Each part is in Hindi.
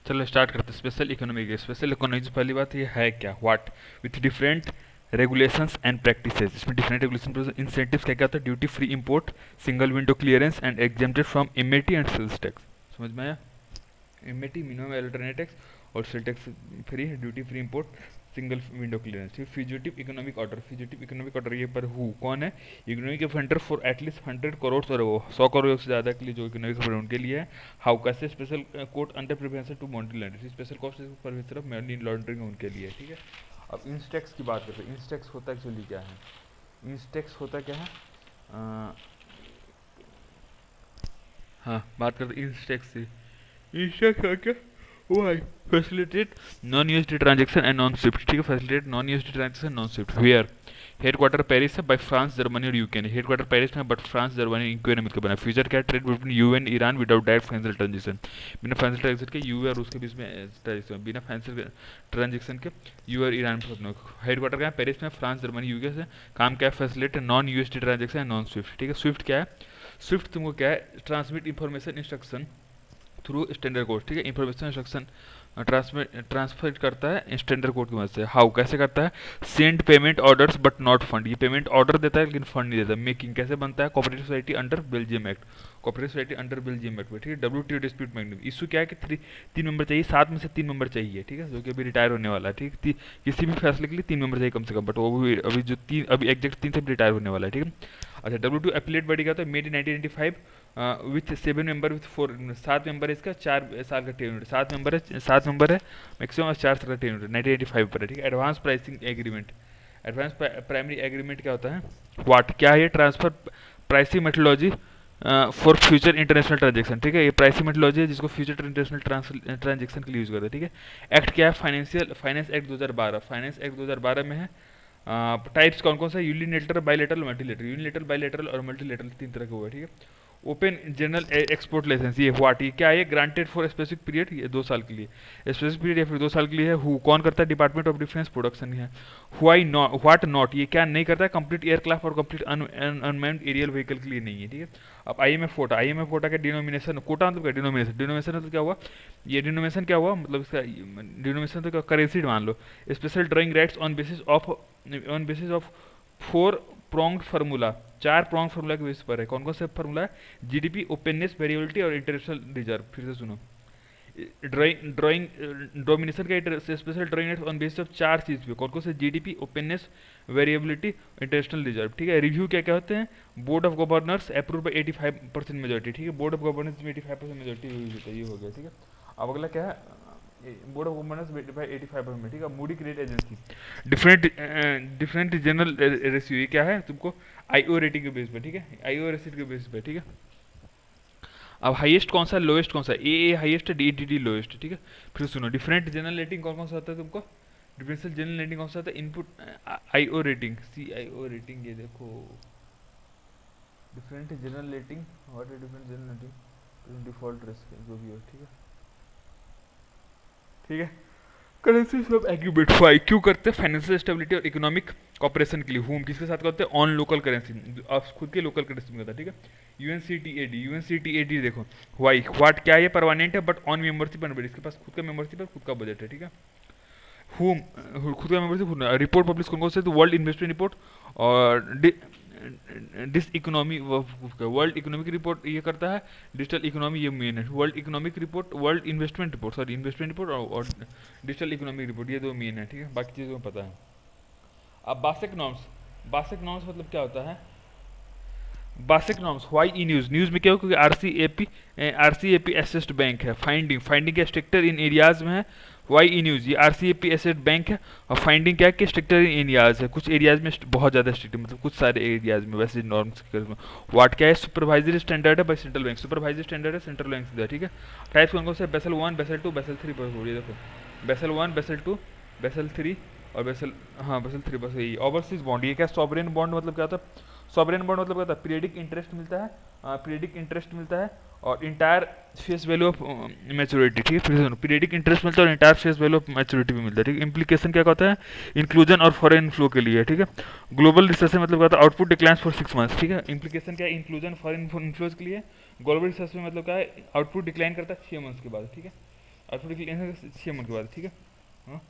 चलो स्टार्ट करते हैं स्पेशल इकोनॉमी। स्पेशल इकोनॉमी से पहली बात ये है क्या, what with different regulations and practices. इसमें डिफरेंट रेगुलेशन इंसेंटिव्स क्या क्या होता है, duty free import, single window clearance and exempted from MAT and sales tax. समझ में आया? एमएटी मिनिमम अल्टरनेट टैक्स और सेल टैक्स फ्री है, duty free import, single window clearance. फिर fugitive economic order. Fugitive economic order ये पर हु कौन है, economic offender for at least 100 crore और वो 100 करोड़ से ज़्यादा के लिए जो इकोनॉमिक ऑफेंडर उनके लिए है। हाउ कैसे special court under prevention to money laundering, special court prevention of money laundering उनके लिए, ठीक है। अब इंस्टेक्स की बात करते हैं। इंस्टेक्स होता एक्चुअली क्या है, इंस्टेक्स होता क्या है, हाँ बात करते हैं इंस्टेक्स से। इंस्टेक्स है क्या, वो facilitate non USD transaction and non SWIFT, ठीक है। Facilitate non USD transaction non SWIFT. Where headquarter Paris है, बाय फ्रांस जर्मनी और यूके ने। हेडक्वार्टर पेरिस में बट फ्रांस जर्मनी यूके ने मिलकर बना। फ्यूचर क्या, trade between EU and Iran without direct financial transaction. बिना फाइनेंशियल ट्रांजेक्शन के यू और उसके बीच में ट्रांजेक्शन, बिना फाइनेंशियल ट्रांजेक्शन के यू और ईरान में। हेडक्वार्टर क्या है, पेरिस में, फ्रांस जर्मनी यूके से। काम क्या है, facilitate non USD transaction and non SWIFT, ठीक है। स्विफ्ट क्या है, स्विफ्ट तुमको क्या है, transmit information instruction through standard code, ठीक है। इंफॉर्मेशन इंस्ट्रक्शन ट्रांसफर करता है स्टैंडर्ड कोड की मदद से। हाउ कैसे करता है, send payment orders but not fund, ये पेमेंट ऑर्डर देता है लेकिन फंड नहीं देता। मेकिंग कैसे बनता है, cooperative society under Belgium act, cooperative society under Belgium act में, ठीक है। WTO dispute mechanism. इशू क्या है कि 3 मेंबर चाहिए, 7 में से 3 मेंबर चाहिए, ठीक है, जो कि अभी रिटायर होने वाला है, ठीक है। किसी भी फैसले के लिए 3 मेंबर चाहिए कम से कम, बट वो भी अभी जो 3 अभी एग्जैक्ट 3 से रिटायर होने वाला है, ठीक है। अच्छा, डब्ल्यूटीओ एपीलेट बॉडी का होता है, made in 1995 with 7 member with 4, 7 member है इसका, 4 साल का टेन्योर, 7 मेंबर है मैक्सिमम, 4 साल का टेन्योर, 1985 पर है, ठीक है। Advance pricing agreement. Advance primary agreement क्या होता है, व्हाट क्या है, transfer pricing methodology for future international transaction, ठीक है। ये प्राइसिंग मेथोडोलॉजी है जिसको फ्यूचर इंटरनेशनल ट्रांजेक्शन के लिए यूज करते हैं, ठीक है। एक्ट क्या है, फाइनेंस एक्ट 2012, फाइनेंस एक्ट 2012 में है। टाइप्स कौन कौन सा, unilateral, bilateral, multilateral. Unilateral, bilateral और मल्टीलेटरल 3 तरह के हुए, ठीक है। ओपन जनरल एक्सपोर्ट लाइसेंस, ये व्हाट, ये क्या है, ग्रांटेड फॉर स्पेसिफिक पीरियड, ये 2 साल के लिए, स्पेसिफिक पीरियड या फिर 2 साल के लिए है। हु कौन करता है, डिपार्टमेंट ऑफ डिफेंस प्रोडक्शन है। व्हाई नॉट, व्हाट नॉट, ये क्या नहीं करता है, कंप्लीट एयरक्राफ्ट और कंप्लीट अनमैन्ड एरियल व्हीकल के लिए नहीं है, ठीक है। अब आईएमएफ कोटा, आईएमएफ कोटा का डिनोमिनेशन, कोटा मतलब क्या, डिनोमिनेशन, डिनोमिनेशन मतलब क्या हुआ, ये डिनोमिनेशन क्या हुआ, मतलब इसका डिनोमिनेशन तो करेंसी मान लो। Special drawing rights on basis of 4 pronged formula, 4 prong formula के बेस पर है। कौन कौन से फार्मूला है, जीडीपी, ओपननेस, वेरिएबिलिटी और इंटरनेशनल रिजर्व। फिर से सुनो, ड्राइंग डोमिनेशन का special drawing on basis of 4 चीज पे, कौन कौन से, GDP, openness, variability, international reserve, ठीक है। रिव्यू क्या क्या होते हैं, board of governors approve by 85% majority, ठीक है। बोर्ड ऑफ गवर्नर्स में 85% मेजोरिटी रिव्यू होता है, ये हो गया, ठीक है। अब अगला क्या है, बोर्ड ऑफ गवर्नर्स बाई 85%, ठीक है। Moody credit agency, different general ratio, ये क्या है तुमको, आईओ रेटिंग के बेस पे, ठीक है, आईओ रेसिट के बेस पे, ठीक है। अब हाईएस्ट कौन सा, लोएस्ट कौन सा, ए हाईएस्ट है, डी डी लोएस्ट, ठीक है। फिर सुनो, डिफरेंट जनरल रेटिंग कौन कौन सा होता है तुमको, डिफरेंशियल जनरल रेटिंग कौन सा होता है, इनपुट आईओ रेटिंग, सी आईओ रेटिंग, ये देखो डिफरेंट जनरल रेटिंग, व्हाट है different general rating, default risk जो भी हो, ठीक है, ठीक है। करेंसी स्वैप एग्रीमेंट फाई क्यों करते हैं, फाइनेंशियल स्टेबिलिटी और इकोनॉमिक कॉपरेशन के लिए। होम किसके साथ करते हैं, ऑन लोकल करेंसी, आप खुद के लोकल करेंसी में करता है, ठीक है। यूएनसीटीएडी देखो, वाई व्हाट क्या है, ये परमानेंट है बट ऑन मेंबरशिप एंड इसके पास खुद का मेंबरशिप है, खुद का बजट है, ठीक है। होम खुद का मेंबरशिप, रिपोर्ट पब्लिश कौन कौन से, तो वर्ल्ड इन्वेस्टमेंट रिपोर्ट और डिस इकोनॉमी, वर्ल्ड इकोनॉमिक रिपोर्ट ये करता है, डिजिटल इकोनॉमी ये मेन है। World economic report, world investment report, sorry investment report और डिजिटल इकोनॉमिक रिपोर्ट, ये 2 मेन है, ठीक है। बाकी चीज़ों में पता है। अब बासिक नॉर्म्स, बासिक नॉर्म्स मतलब क्या होता है, बासिक नॉर्म्स, वाई ई न्यूज़, न्यूज़ में क्या हो, क्योंकि आरसीएपी एसेस्ड बैंक है। फाइंडिंग, फाइंडिंग क्या, स्ट्रिक्टर इन एरियाज में है, वाई ई न्यूज़, ये आरसीएपी एसेट बैंक है। और फाइंडिंग क्या है कि स्ट्रिक्टर इन एरियाज है, कुछ एरियाज में बहुत ज़्यादा स्ट्रिक्ट है, मतलब कुछ सारे एरियाज में, वैसे नॉर्म्स के में। वाट क्या है, सुपरवाइजरी स्टैंडर्ड है by central bank, supervisory standard है सेंट्रल बैंक से, ठीक है। टाइप्स कौन कौन से, बेसल 1, बेसल 2, बेसल 3 पर ये देखो, बेसल 1, बेसल 2, बेसल 3 और बेसल, हाँ बेसल 3, बस यही। ओवरसीज बॉन्ड, ये क्या, सॉवरेन बॉन्ड मतलब क्या होता है, सॉवरेन बॉन्ड मतलब क्या होता है, पीरियडिक इंटरेस्ट मिलता है, पीरियडिक इंटरेस्ट मिलता है और entire face value of maturity, ठीक है। फिर से पीरियडिक इंटरेस्ट मिलता है और entire face value of maturity भी मिलता है, ठीक है। इंप्लीकेशन क्या होता है, इंक्लूजन और फॉरेन फ्लो के लिए, ठीक है। ग्लोबल रिसेशन मतलब क्या होता है, आउटपुट डिक्लाइंस फॉर 6 मंथ्स, ठीक है। इंप्लीकेशन क्या है, इंक्लूजन फॉरेन इन्फ्लोज के लिए। ग्लोबल रिसेशन मतलब क्या है, आउटपुट डिक्लाइन करता है 6 मंथ्स के बाद, ठीक है। आउटपुट डिक्लाइन 6 मंथ के बाद, ठीक है। हाँ,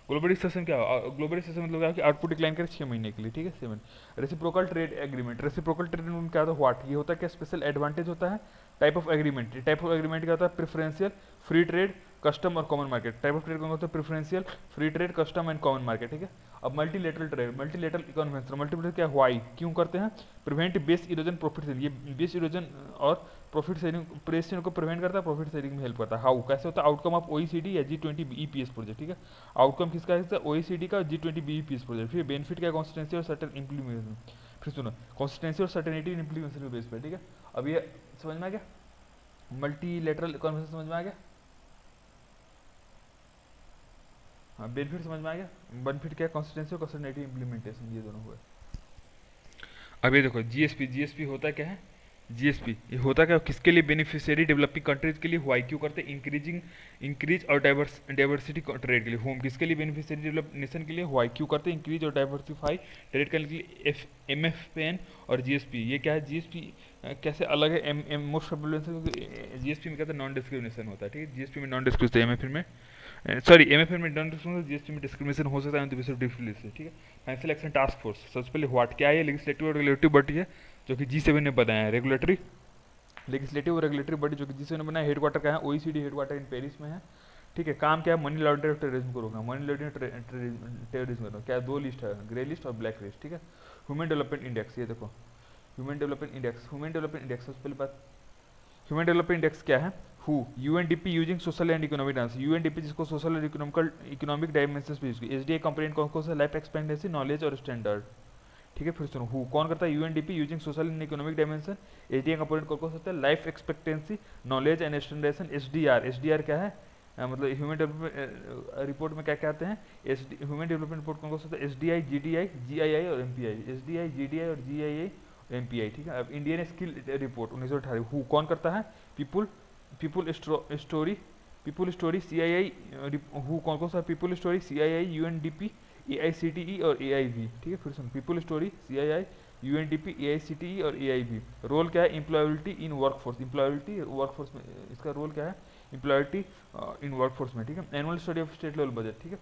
ग्लोबल रिसेशन क्या है? ग्लोबल रिसेशन मतलब क्या है कि आउटपुट डिक्लाइन करे 6 महीने के लिए, ठीक है। 7 reciprocal trade agreement. Reciprocal trade agreement क्या होता है? व्हाट, ये होता है क्या? स्पेशल एडवांटेज होता है। Type of agreement, type of agreement क्या होता है? प्रेफरेंशियल, फ्री ट्रेड, कस्टम और common market. Type of trade कौन होता है? Preferential, free trade, custom and common market, ठीक है। अब multilateral trade, multilateral economics. Multilateral क्या? व्हाई, क्यों करते हैं? Prevent base erosion profit sharing, ये बेस इरोजन और प्रॉफिट शेयरिंग, प्रेस को प्रिवेंट करता है, प्रॉफिट शेयरिंग में हेल्प करता है। हाउ, कैसे होता है? आउटकम ऑफ OECD या G20 BEPS प्रोजेक्ट, ठीक है। आउटकम किसका है? OECD का G20 BEPS प्रोजेक्ट। फिर बेनिफिट क्या? कंसिस्टेंसी और सर्टेन इम्प्लीमेंटेशन। फिर सुनो, कंसिस्टेंसी और सर्टेनिटी इन इम्प्लीमेंटेशन के बेस पे, ठीक है। अब ये समझ में आ गया? मल्टीलेटरल इकोनॉमिक्स समझ में आ गया? हाँ, बेनिफिट समझ में आ गया? बेनिफिट क्या? कंसिस्टेंसी और सर्टेनिटी इम्प्लीमेंटेशन, ये दोनों हुए। अब ये देखो जीएसपी, जीएसपी होता क्या है? जीएसपी ये होता क्या? किसके लिए? बेनिफिशियरी डेवलपिंग कंट्रीज के लिए। वाई, क्यों करते हैं? इंक्रीज और डाइवर्सिटी ट्रेड के लिए। होम, किसके लिए? बेनिफिशियरी डेवलप नेशन के लिए। वाई, क्यों करते हैं? इंक्रीज और डाइवर्सिफाई ट्रेड करने के लिए। MFN और जीएसपी, ये क्या है? जीएसपी कैसे अलग है मोस्ट जीएसपी में कहते हैं नॉन डिस्क्रिमिनेशन होता है, ठीक है। जीएसपी में नॉन डिस्क्रिमिनेशन, एमएफएन में सॉरी एमएफएन में नॉन डिस्क्रिमिनेशन, जीएसटी में डिस्क्रिमिनेशन हो सकता है तो डिफरेंस, ठीक है। फाइनेंशियल एक्शन टास्क फोर्स, सबसे पहले व्हाट क्या है? लेजिस्लेटिव और रेगुलेटरी बॉडी है जो कि G7 ने बनाया है। रेगुलेटरी, लेजिस्लेटिव और रेगुलेटरी बॉडी जो कि G7 ने बनाया। हेडक्वार्टर क्या है? OECD हेडक्वार्टर इन पेरिस में है, ठीक है। काम क्या है? मनी लॉन्ड्रिंग और टेररिज्म को रोकना। मनी लॉन्ड्रिंग टेररिज्म को रोकना। क्या? दो लिस्ट है, ग्रे लिस्ट और ब्लैक लिस्ट, ठीक है। ह्यूमन डेवलपमेंट इंडेक्स, ये देखो human development index. Human development index सबसे पहले बात, ह्यूमन डेवलपमेंट इंडेक्स क्या है? Who, UNDP using social and economic dimension. UNDP जिसको सोशल और इकोनॉमिक डायमेंशंस पे यूज की। SDI कंपोनेंट कौन सा? लाइफ एक्सपेक्टेंसी, नॉलेज और स्टैंडर्ड, ठीक है। फिर सुनो, हु कौन करता है? UNDP using social and economic dimension. SDI component कौन सा? Life expectancy, knowledge and standardization. SDR क्या है? मतलब ह्यूमन डेवलपमेंट रिपोर्ट में क्या कहते हैं? ह्यूमन डेवलपमेंट रिपोर्ट कौन सा? SDI, GDI, GII और MPI। SDI, GDI और GII, MPI, ठीक है। अब इंडियन स्किल रिपोर्ट 1918, हु कौन करता है? People people story, CII, who कौन सा? People story, CII, UNDP, AICTE और AIB, ठीक है। फिर सुन, people story, CII, UNDP, AICTE और AIB। रोल क्या है? Employability in workforce, employability workforce में इसका रोल क्या है? एम्प्लॉयबिलिटी इन वर्कफोर्स में, ठीक है। Annual study of state level budget, ठीक है।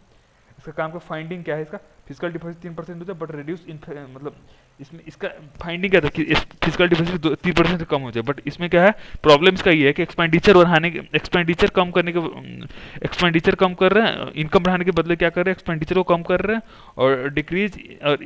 इसका काम का फाइंडिंग क्या है? इसका फिजिकल डिफिसिट 3% होता है बट रिड्यूस इन, मतलब इसमें इसका फाइंडिंग क्या था कि फिजिकल डिफिसिट 3% से कम हो जाए। बट इसमें क्या है? प्रॉब्लम इसका ये है कि एक्सपेंडिचर बढ़ाने के, एक्सपेंडिचर कम करने के, एक्सपेंडिचर कम कर रहे हैं, इनकम बढ़ाने के बदले क्या कर रहे हैं? एक्सपेंडिचर को कम कर रहे हैं और डिक्रीज और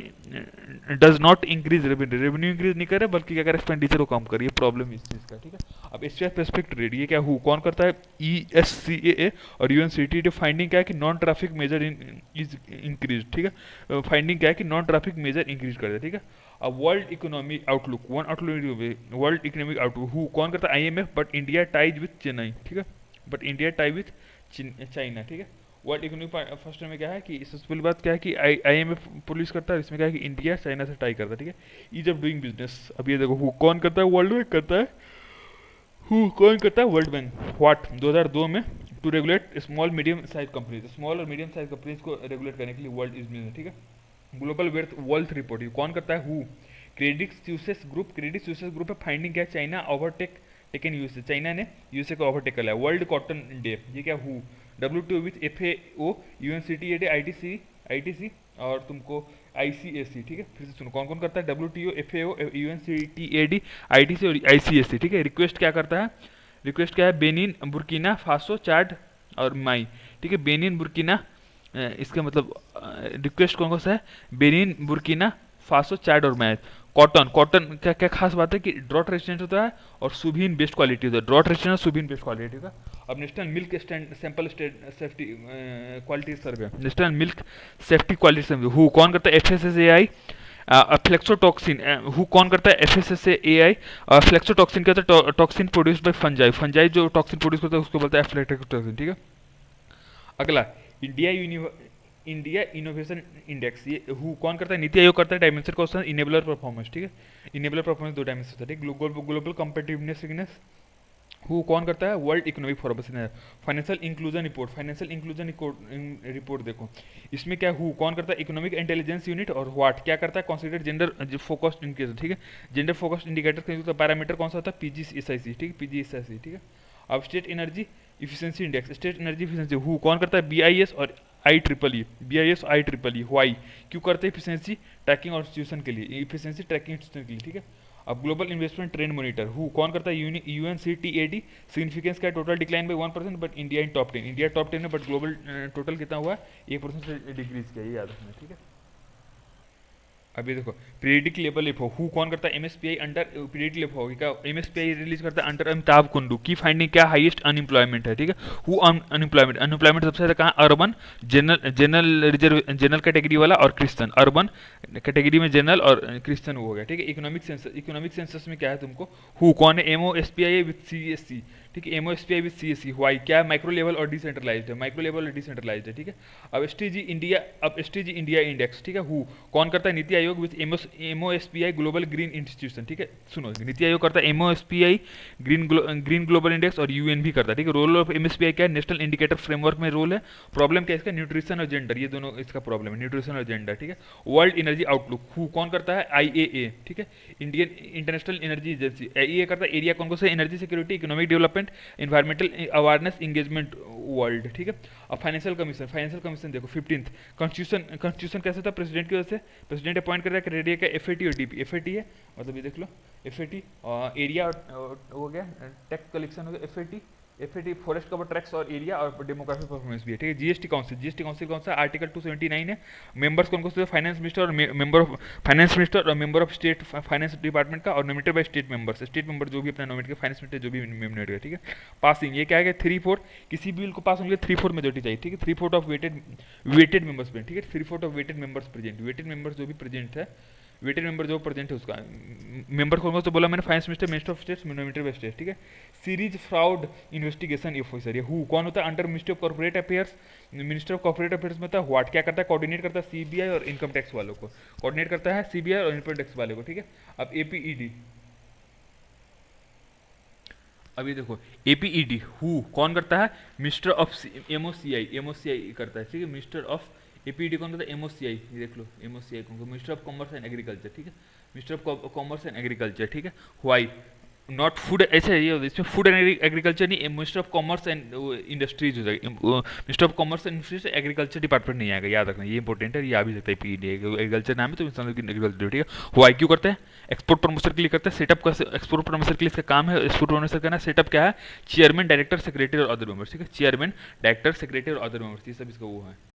does not increase revenue, revenue increase नहीं कर रहे बल्कि क्या कर रहे हैं? एक्सपेंडिचर को कम कर रही है। प्रॉब्लम इस चीज़ का, ठीक है। अब इससे स्पेसिफिक ट्रेड, ये क्या? हु कौन करता है? ESCAA और UNCTAD। फाइंडिंग क्या है कि non traffic measure is increase, ठीक है। फाइंडिंग क्या है कि नॉन ट्रैफिक मेजर इंक्रीज कर दे, ठीक है। अब world economic outlook, world economic outlook, who कौन करता है? IMF, but India ties with Chennai, ठीक है। But India tie with China, ठीक है। वर्ल्ड इकोनॉमिक फर्स्ट में क्या है कि सबसे पहली बात क्या है कि IMF पुलिस करता है, इसमें क्या है कि इंडिया चाइना से टाई करता है, ठीक है। ईज ऑफ डूइंग बिजनेस, अब ये देखो हु कौन करता है? वर्ल्ड बैंक करता है। हु कौन करता है? World bank. व्हाट, 2002 में to regulate small medium size companies, small और मीडियम साइज कंपनीज को रेगुलेट करने के लिए वर्ल्ड इज बिजनेस, ठीक है। ग्लोबल वेल्थ रिपोर्ट, ये कौन करता है? Who, credit Suisse group. Credit Suisse group है। फाइंडिंग क्या है? चाइना टेकन यूएसए, चाइना ने यूएसए को ओवरटेक कर लिया। वर्ल्ड कॉटन डे, ये क्या? Who, WTO with FAO, UNCTAD, ITC और तुमको ICAC, ठीक है। फिर से सुनो, कौन कौन करता है? WTO, FAO, UNCTAD, ITC और ICAC, ठीक है। रिक्वेस्ट क्या करता है? रिक्वेस्ट क्या है? बेनिन, बुर्किना फासो, चाड और माई, ठीक है। बेनिन, बुर्किना, इसका मतलब रिक्वेस्ट कौन कौन सा है? बेनिन, बुर्किना फासो, चाड और माई। कॉटन, कॉटन क्या क्या खास बात है कि ड्रॉट रेजिस्टेंट होता है और सुबीन बेस्ट क्वालिटी होता है। ड्रॉट रेजिस्टेंट और सुबीन बेस्ट क्वालिटी का। अब national milk sample safety quality survey, national milk safety quality survey, who कौन करता है? FSSAI। फ्लेक्सोटॉक्सिन, हु कौन करता है? FSSAI। फ्लेक्सोटॉक्सिन क्या होता है? Toxin produced by fungi, fungi जो टॉक्सिन प्रोड्यूस करता है उसको बोलता है फ्लेक्सोटॉक्सिन, ठीक है। अगला, इंडिया इनोवेशन इंडेक्स, ये हु कौन करता है? नीति आयोग करता है। डायमेंशन क्वेश्चन, इनेबलर परफॉर्मेंस, ठीक है। इनेबलर परफॉर्मेंस 2 डायमेंशन होता है। ग्लोबल कम्पिटिटिवनेस, हु कौन करता है? World economic forum. Financial inclusion report, financial inclusion report देखो, इसमें क्या? हु कौन करता है? Economic intelligence unit. और व्हाट क्या करता है? कंसीडर जेंडर फोकस्ड इंडिकेटर, ठीक है। जेंडर फोकस्ड इंडिकेटर का पैरामीटर कौन सा होता है? PGSIC, ठीक है। PGSIC, ठीक है। अब state energy efficiency index, state energy efficiency, who कौन करता है, BIS और IEEE, BIS और IEEE, व्हाई क्यों करते हैं इफिशिएंसी ट्रैकिंग और इंस्टीट्यूशन के लिए, इफिशिएंसी ट्रैकिंग इंस्टीट्यूशन के लिए, ठीक है। अब global investment trend monitor, who कौन करता है, UNCTAD, सिग्निफिकेंस का total decline by 1%, but India in top 10, India top 10 है, बट ग्लोबल टोटल कितना हुआ है, 1% से डिक्रीज किया, ये याद रखना, ठीक है। अभी देखो पीरियडिक लेवल इफो, हु कौन करता है, MSPI अंडर पीरियडिक लेवल का, MSPI रिलीज करता है अंडर अमिताभ कुंडू, की फाइंडिंग क्या, हाईएस्ट अनएम्प्लॉयमेंट है, ठीक है। हु अनएम्प्लॉयमेंट, अनएम्प्लॉयमेंट सबसे ज्यादा कहाँ, urban, general general reserve general category वाला और क्रिश्चियन, अर्बन कैटेगरी में जनरल और क्रिश्चियन वो हो गया, ठीक है। इकोनॉमिक सेंसस में क्या है तुमको, हु कौन है, MOSPI विद CSC, ठीक है, MOSPI विद CSC, व्हाई क्या है, माइक्रो लेवल और डिसेंट्रलाइज्ड है, माइक्रो लेवल और डिसेंट्रलाइज्ड है, ठीक है। अब STG इंडिया इंडेक्स, ठीक है, हु कौन करता है, NITI Aayog with MOSPI global green institution, ठीक है। सुनो, नीति आयोग करता है MOSPI ग्रीन ग्लोबल इंडेक्स, और UN भी करता है, ठीक है। रोल ऑफ MSPI क्या है, नेशनल इंडिकेटर फ्रेमवर्क में रोल है। प्रॉब्लम क्या है इसका, न्यूट्रिशन और जेंडर, ये दोनों इसका प्रॉब्लम है, न्यूट्रिशन और जेंडर, ठीक है। वर्ल्ड एनर्जी आउटलुक, हु कौन करता है, IAA, ठीक है, इंडियन इंटरनेशनल एनर्जी एजेंसी, ये करता है एरिया कौन कौन से, energy security, economic development, environmental awareness, engagement world, ठीक है। अब फाइनेंशियल कमीशन देखो 15th, कॉन्स्टिट्यूशन कैसे था, प्रेसिडेंट की वजह से, प्रेसिडेंट अपॉइंट कर रहा है, क्राइटेरिया का FAT और DP, FAT है मतलब ये देख लो, FAT और एरिया हो गया, टैक्स कलेक्शन हो गया, FAT फॉरेस्ट कवर टैक्स और एरिया, और डेमोग्राफिक परफॉर्मेंस भी है, ठीक है। जीएसटी काउंसिल कौन सा, आर्टिकल 279 है। मेंबर्स कौन कौन से, फाइनेंस मिनिस्टर और मेंबर ऑफ फाइनेंस मिनिस्टर और member of state finance department का, और नोमिनेटेड बाय स्टेट मेंबर जो भी अपना नोमिनेट किया, फाइनेंस मिनिस्टर जो भी नोमिनेट किया, ठीक है। पासिंग, ये क्या है, 3/4, किसी बिल को पास होने के लिए 3/4 मेजोरिटी चाहिए, ठीक है। 3/4 ऑफ वेटेड मेंबर्स प्रेजेंट, ठीक है। 3/4 of weighted members present, weighted members जो भी प्रेजेंट है, वेटेड मेंबर जो प्रेजेंट है उसका, मेंबर कौन तो बोला मैंने, finance minister of states, nominated by state, ठीक है। सीरीज फ्रॉड इन्वेस्टिगेशन ऑफिसर, ये हु कौन होता है, under ministry of corporate affairs, minister of corporate affairs में होता है व्हाट, क्या करता है, कोऑर्डिनेट करता है CBI और इनकम टैक्स वालों को, कोऑर्डिनेट करता है CBI और इनकम टैक्स वाले को, ठीक है। अब APED, अभी देखो APED, हु कौन करता है, मिनिस्टर ऑफ MOCI करता है, ठीक है। मिनिस्टर ऑफ APED कौन करता है, MOCI, ये देख लो MOCI कौन, minister of commerce and agriculture, ठीक है, minister of commerce and agriculture, ठीक है। व्हाई नॉट फूड, ऐसे है ये, इसमें फूड एंड एग्रीकल्चर नहीं, minister of commerce and industries हो जाएगी, minister of commerce and industries, agriculture department नहीं आएगा, याद रखना, ये इंपॉर्टेंट है, ये आ भी सकता है PED, एग्रीकल्चर नाम है तो एग्रीकल्चर, ठीक है। व्हाई क्यों करते हैं, एक्सपोर्ट प्रमोशन के लिए करते हैं, सेटअप का एक्सपोर्ट प्रमोशन के लिए इसका काम है, एक्सपोर्ट प्रमोशन करना, सेटअप क्या है, चेयरमैन डायरेक्टर सेक्रेटरी और अदर मेंबर्स, ठीक है। चेयरमैन डायरेक्टर सेक्रेटरी और अदर मेंबर्स, ये सब इसका वो है।